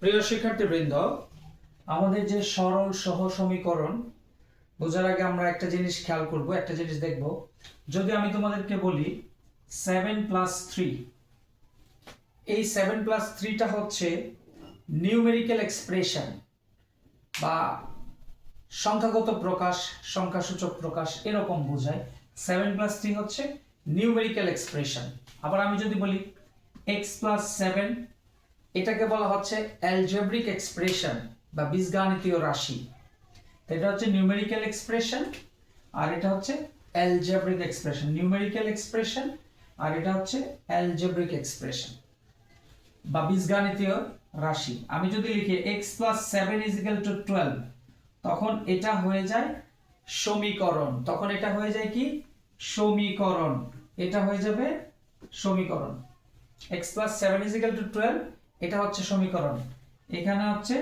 প্রিয় শিক্ষার্থীবৃন্দ, আমাদের যে সরল সহ সমীকরণ বোঝার আগে আমরা একটা জিনিস খেয়াল করব, একটা জিনিস দেখব। যদি আমি তোমাদেরকে বলি 7+3, এই 7+3টা হচ্ছে নিউমেরিক্যাল এক্সপ্রেশন বা সংখ্যাগত প্রকাশ, সংখ্যাসূচক প্রকাশ এরকম বোঝায়। 7+3 হচ্ছে নিউমেরিক্যাল এক্সপ্রেশন। আবার আমি যদি বলি x+7, এটাকে বলা হচ্ছে অ্যালজেব্রিক এক্সপ্রেশন বা বীজগণিতীয় রাশি। এটা হচ্ছে নিউমেরিক্যাল এক্সপ্রেশন আর এটা হচ্ছে অ্যালজেব্রিক এক্সপ্রেশন। নিউমেরিক্যাল এক্সপ্রেশন আর এটা হচ্ছে অ্যালজেব্রিক এক্সপ্রেশন বা বীজগণিতীয় রাশি। আমি যদি লিখি x+7 = 12, তখন এটা হয়ে যায় সমীকরণ। তখন এটা হয়ে যায় কি? সমীকরণ। এটা হয়ে যাবে সমীকরণ। x+7 = 12, এটা হচ্ছে সমীকরণ। এখানে হচ্ছে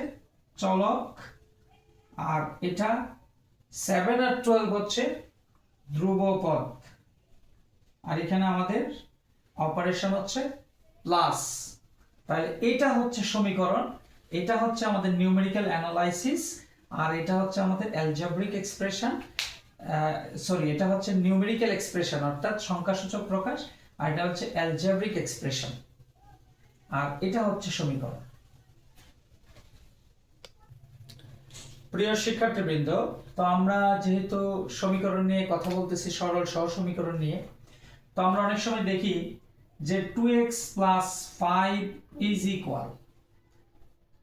চলক আর এটা 7 আর 12 হচ্ছে ধ্রুবপদ, আর এখানে আমাদের অপারেশন হচ্ছে প্লাস। তাহলে এটা হচ্ছে সমীকরণ, এটা হচ্ছে আমাদের নিউমেরিক্যাল অ্যানালাইসিস, আর এটা হচ্ছে আমাদের অ্যালজেব্রিক এক্সপ্রেশন। এটা হচ্ছে নিউমেরিক্যাল এক্সপ্রেশন অর্থাৎ সংখ্যাসূচক প্রকাশ, আর এটা হচ্ছে অ্যালজেব্রিক এক্সপ্রেশন, আর এটা হচ্ছে সমীকরণ। প্রিয় শিক্ষার্থীবৃন্দ, তো আমরা যেহেতু সমীকরণ নিয়ে কথা বলতেছি, সরল সহ সমীকরণ নিয়ে, তো আমরা অনেক সময় দেখি যে 2x + 5 =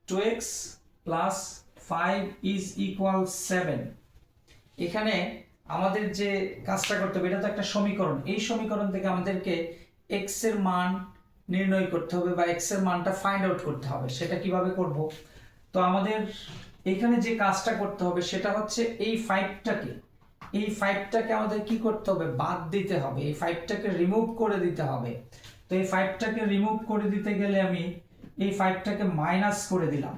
2x + 5 = 7। এখানে আমাদের যে কাজটা করতে হবে, এটা তো একটা সমীকরণ। এই সমীকরণ থেকে আমাদেরকে x এর মান নির্ণয় করতে হবে বা x এর মানটা ফাইন্ড আউট করতে হবে। সেটা কিভাবে করব? তো আমাদের এখানে যে কাজটা করতে হবে সেটা হচ্ছে এই 5টাকে আমাদের কি করতে হবে? বাদ দিতে হবে। এই 5টাকে রিমুভ করে দিতে হবে। তো এই 5টাকে রিমুভ করে দিতে গেলে আমি এই 5টাকে মাইনাস করে দিলাম।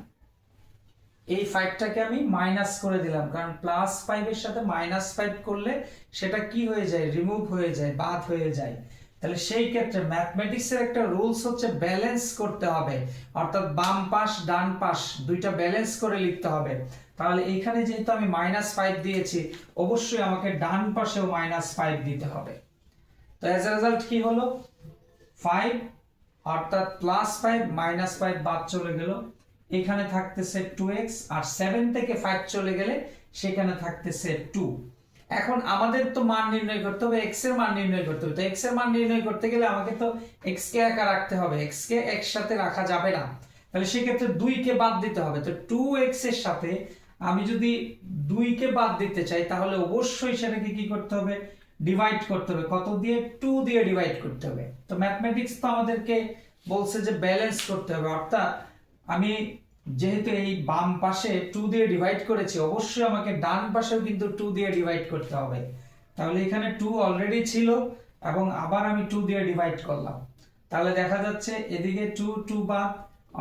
এই 5টাকে আমি মাইনাস করে দিলাম, কারণ +5 এর সাথে -5 করলে সেটা কি হয়ে যায়? রিমুভ হয়ে যায়, বাদ হয়ে যায়। তাহলে সেই ক্ষেত্রে ম্যাথমেটিক্সের একটা রুলস হচ্ছে ব্যালেন্স করতে হবে, অর্থাৎ বাম পাশ ডান পাশ দুইটা ব্যালেন্স করে লিখতে হবে। তাহলে এখানে যেহেতু আমি -5 দিয়েছি, অবশ্যই আমাকে ডান পাশেও -5 দিতে হবে। তো অ্যাজ এ রেজাল্ট কি হলো? 5 অর্থাৎ +5 -5 বাদ চলে গেল, এখানে থাকতেছে 2x, আর 7 থেকে 5 চলে গেলে সেখানে থাকতেছে 2। এখন আমাদের তো মান নির্ণয় করতে হবে, x এর মান নির্ণয় করতে হবে। তো x এর মান নির্ণয় করতে গেলে আমাকে তো x কে একা রাখতে হবে, x কে একসাথে রাখা যাবে না। তাহলে সেই ক্ষেত্রে 2 কে বাদ দিতে হবে। তো 2x এর সাথে আমি যদি 2 কে বাদ দিতে চাই, তাহলে অবশ্যই সেটাকে কি করতে হবে? ডিভাইড করতে হবে। কত দিয়ে? 2 দিয়ে ডিভাইড করতে হবে। তো ম্যাথমেটিক্স তো আমাদেরকে বলছে যে ব্যালেন্স করতে হবে, অর্থাৎ আমি যেহেতু এই বাম পাশে 2 দিয়ে ডিভাইড করেছি, অবশ্যই আমাকে ডান পাশেও কিন্তু 2 দিয়ে ডিভাইড করতে হবে। তাহলে এখানে 2 অলরেডি ছিল এবং আবার আমি 2 দিয়ে ডিভাইড করলাম। তাহলে দেখা যাচ্ছে এদিকে 2 বাদ,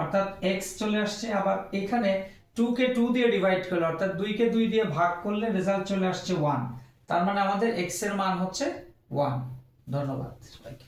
অর্থাৎ x চলে আসছে। আবার এখানে 2 কে 2 দিয়ে ডিভাইড করলে, অর্থাৎ 2 কে 2 দিয়ে ভাগ করলে রেজাল্ট চলে আসছে 1। তার মানে আমাদের x এর মান হচ্ছে 1। ধন্যবাদ সবাইকে।